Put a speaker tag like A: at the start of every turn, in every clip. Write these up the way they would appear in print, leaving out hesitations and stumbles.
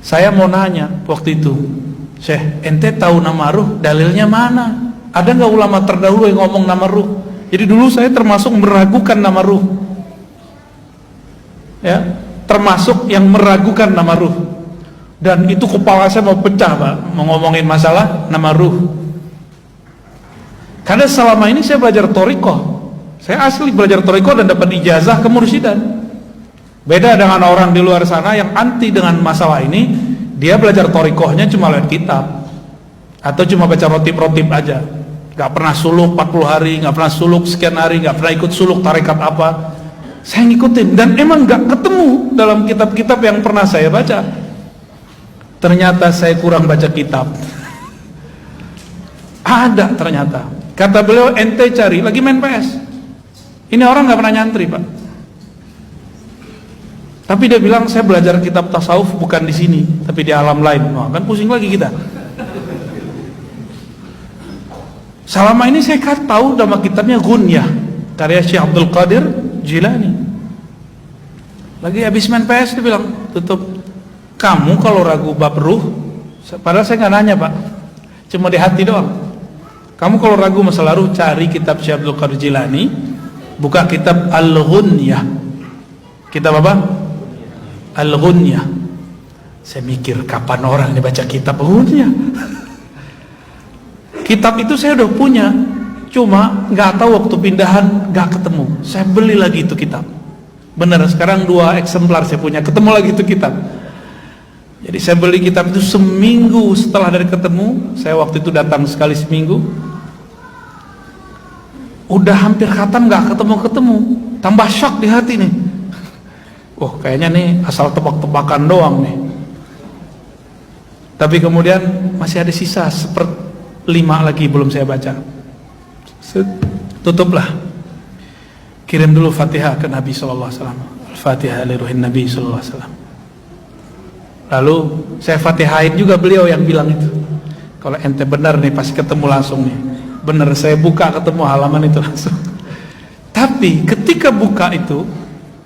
A: Saya mau nanya waktu itu, Syekh, ente tahu nama ruh, dalilnya mana? Ada nggak ulama terdahulu yang ngomong nama ruh? Jadi dulu saya termasuk meragukan nama ruh, ya, termasuk yang meragukan nama ruh. Dan itu kepala saya mau pecah, Pak, mau ngomongin masalah nama ruh. Karena selama ini saya belajar thariqah, saya asli belajar thariqah dan dapat ijazah kemursyidaan. Beda dengan orang di luar sana yang anti dengan masalah ini, dia belajar thariqahnya cuma lihat kitab atau cuma baca rotib-rotib aja. Gak pernah suluk 40 hari, gak pernah suluk sekian hari, gak pernah ikut suluk tarekat apa. Saya ngikutin dan emang gak ketemu dalam kitab-kitab yang pernah saya baca. Ternyata saya kurang baca kitab. Ada ternyata. Kata beliau, ente cari, lagi main PS. Ini orang gak pernah nyantri, Pak. Tapi dia bilang, saya belajar kitab tasawuf bukan di sini, tapi di alam lain. Wah, kan pusing lagi kita. Selama ini saya tahu nama kitabnya Ghunyah, karya Syekh Abdul Qadir Jilani. Lagi habis main PS dia bilang, tutup. Kamu kalau ragu bab ruh, padahal saya nggak nanya, Pak, cuma di hati doang. Kamu kalau ragu masalah ruh, cari kitab Syekh Abdul Qadir Jilani, buka kitab Al-Ghunyah. Kitab apa? Al-Ghunyah. Saya mikir, kapan orang ini baca kitab Ghunyah? Kitab itu saya udah punya, cuma nggak tahu waktu pindahan nggak ketemu. Saya beli lagi itu kitab. Bener, sekarang 2 eksemplar saya punya, ketemu lagi itu kitab. Jadi saya beli kitab itu seminggu setelah dari ketemu. Saya waktu itu datang sekali seminggu. Udah hampir khatam nggak ketemu. Tambah shock di hati nih. Wah, kayaknya nih asal tebak-tebakan doang nih. Tapi kemudian masih ada sisa 1/5 lagi belum saya baca. Tutuplah. Kirim dulu Fatihah ke Nabi sallallahu alaihi wasallam. Al-Fatihah li ruhin Nabi sallallahu alaihi wasallam. Lalu saya Fatihain juga beliau yang bilang itu. Kalau ente benar nih pasti ketemu langsung nih. Benar, saya buka ketemu halaman itu langsung. Tapi ketika buka itu,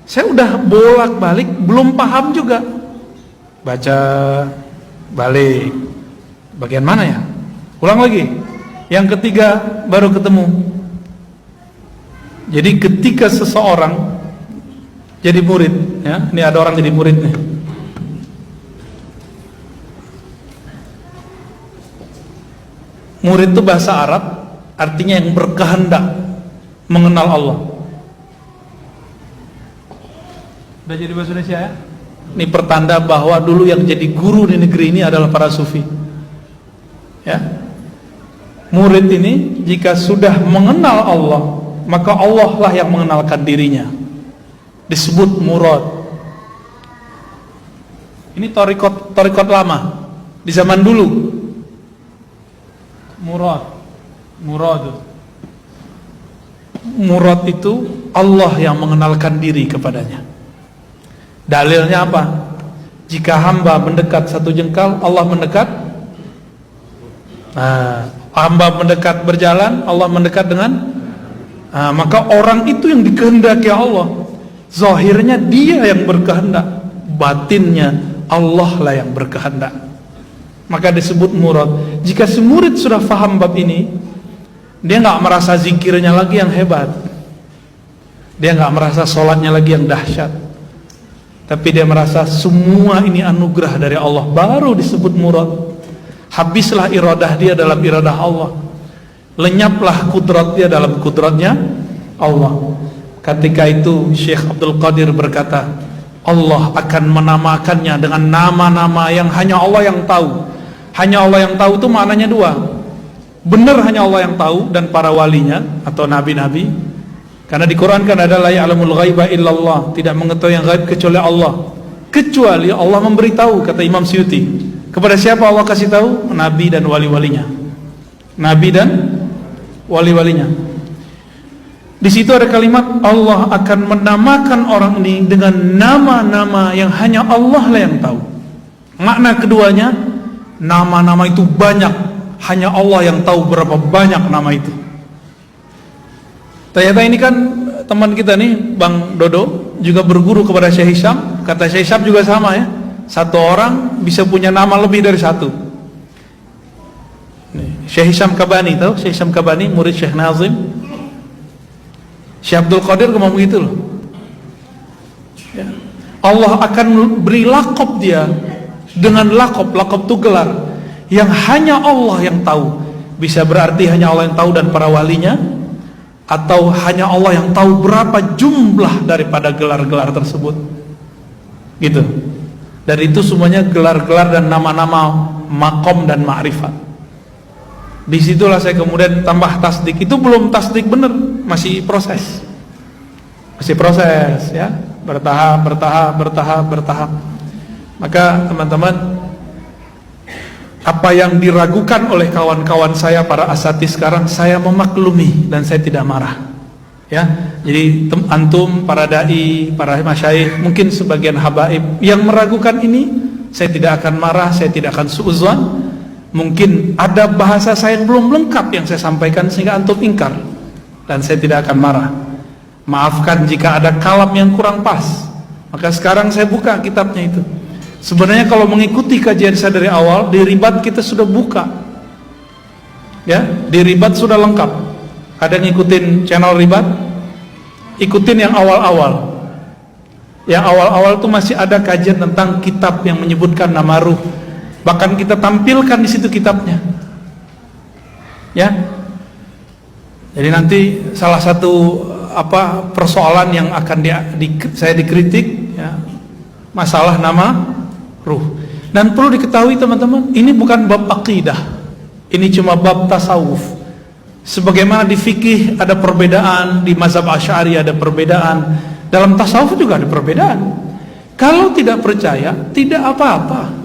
A: saya udah bolak-balik belum paham juga. Baca balik. Bagian mana ya? Ulang lagi. Yang ketiga baru ketemu. Jadi ketika seseorang jadi murid, ya, ini ada orang jadi murid nih. Murid itu bahasa Arab, artinya yang berkehendak mengenal Allah. Udah jadi bahasa Indonesia ya? Ini pertanda bahwa dulu yang jadi guru di negeri ini adalah para sufi. Ya. Murid ini jika sudah mengenal Allah, maka Allah lah yang mengenalkan dirinya. Disebut murad. Ini thariqat lama di zaman dulu. Murad itu Allah yang mengenalkan diri kepadanya. Dalilnya apa? Jika hamba mendekat 1 jengkal, Allah mendekat. Hamba mendekat berjalan, Allah mendekat dengan. Maka orang itu yang dikehendaki Allah. Zahirnya dia yang berkehendak, batinnya Allah lah yang berkehendak. Maka disebut murad. Jika si murid sudah faham bab ini, dia nggak merasa zikirnya lagi yang hebat, dia nggak merasa sholatnya lagi yang dahsyat, tapi dia merasa semua ini anugerah dari Allah, baru disebut murad. Habislah iradah dia dalam iradah Allah, lenyaplah kudrat dia dalam kudratnya Allah. Ketika itu Syekh Abdul Qadir berkata, Allah akan menamakannya dengan nama-nama yang hanya Allah yang tahu. Hanya Allah yang tahu itu maknanya 2. Benar hanya Allah yang tahu dan para walinya atau nabi-nabi. Karena di Quran kan ada la ya'lamul ghaiba illallah, tidak mengetahui yang gaib kecuali Allah. Kecuali Allah memberitahu, kata Imam Suyuti. Kepada siapa Allah kasih tahu? Nabi dan wali-walinya. Nabi dan wali-walinya. Di situ ada kalimat Allah akan menamakan orang ini dengan nama-nama yang hanya Allah lah yang tahu. Makna keduanya, nama-nama itu banyak, hanya Allah yang tahu berapa banyak nama itu. Ternyata ini kan teman kita nih, Bang Dodo, juga berguru kepada Syekh Hisham. Kata Syekh Hisham juga sama ya. satu orang bisa punya nama lebih dari satu. Syekh Hisham Kabani, tahu Syekh Hisham Kabani, murid Syekh Nazim. Syekh Abdul Qadir ngomong begitu loh. Ya. Allah akan beri lakop dia dengan lakop itu gelar yang hanya Allah yang tahu. Bisa berarti hanya Allah yang tahu dan para walinya, atau hanya Allah yang tahu berapa jumlah daripada gelar-gelar tersebut. Gitu. Dan itu semuanya gelar-gelar dan nama-nama makom dan ma'rifat. Disitulah saya kemudian tambah tasdik. Itu belum tasdik bener, masih proses. Masih proses ya, bertahap. Maka teman-teman, apa yang diragukan oleh kawan-kawan saya para asatidz sekarang, saya memaklumi dan saya tidak marah. Ya, jadi antum, para dai, para masyayikh, mungkin sebagian habaib yang meragukan ini, saya tidak akan marah, saya tidak akan suudzon. Mungkin ada bahasa saya yang belum lengkap yang saya sampaikan sehingga antum ingkar, dan saya tidak akan marah. Maafkan jika ada kalam yang kurang pas. Maka sekarang saya buka kitabnya itu. Sebenarnya kalau mengikuti kajian saya dari awal, di Ribat kita sudah buka. Ya, di Ribat sudah lengkap. Ada yang ngikutin channel Ribat? Ikutin yang awal-awal. Yang awal-awal itu masih ada kajian tentang kitab yang menyebutkan nama ruh. Bahkan kita tampilkan di situ kitabnya. Ya. Jadi nanti salah satu persoalan yang akan saya dikritik ya, masalah nama ruh. Dan perlu diketahui teman-teman, ini bukan bab akidah. Ini cuma bab tasawuf. Sebagaimana di fikih ada perbedaan, di mazhab Asy'ari ada perbedaan, dalam tasawuf juga ada perbedaan. Kalau tidak percaya, tidak apa-apa.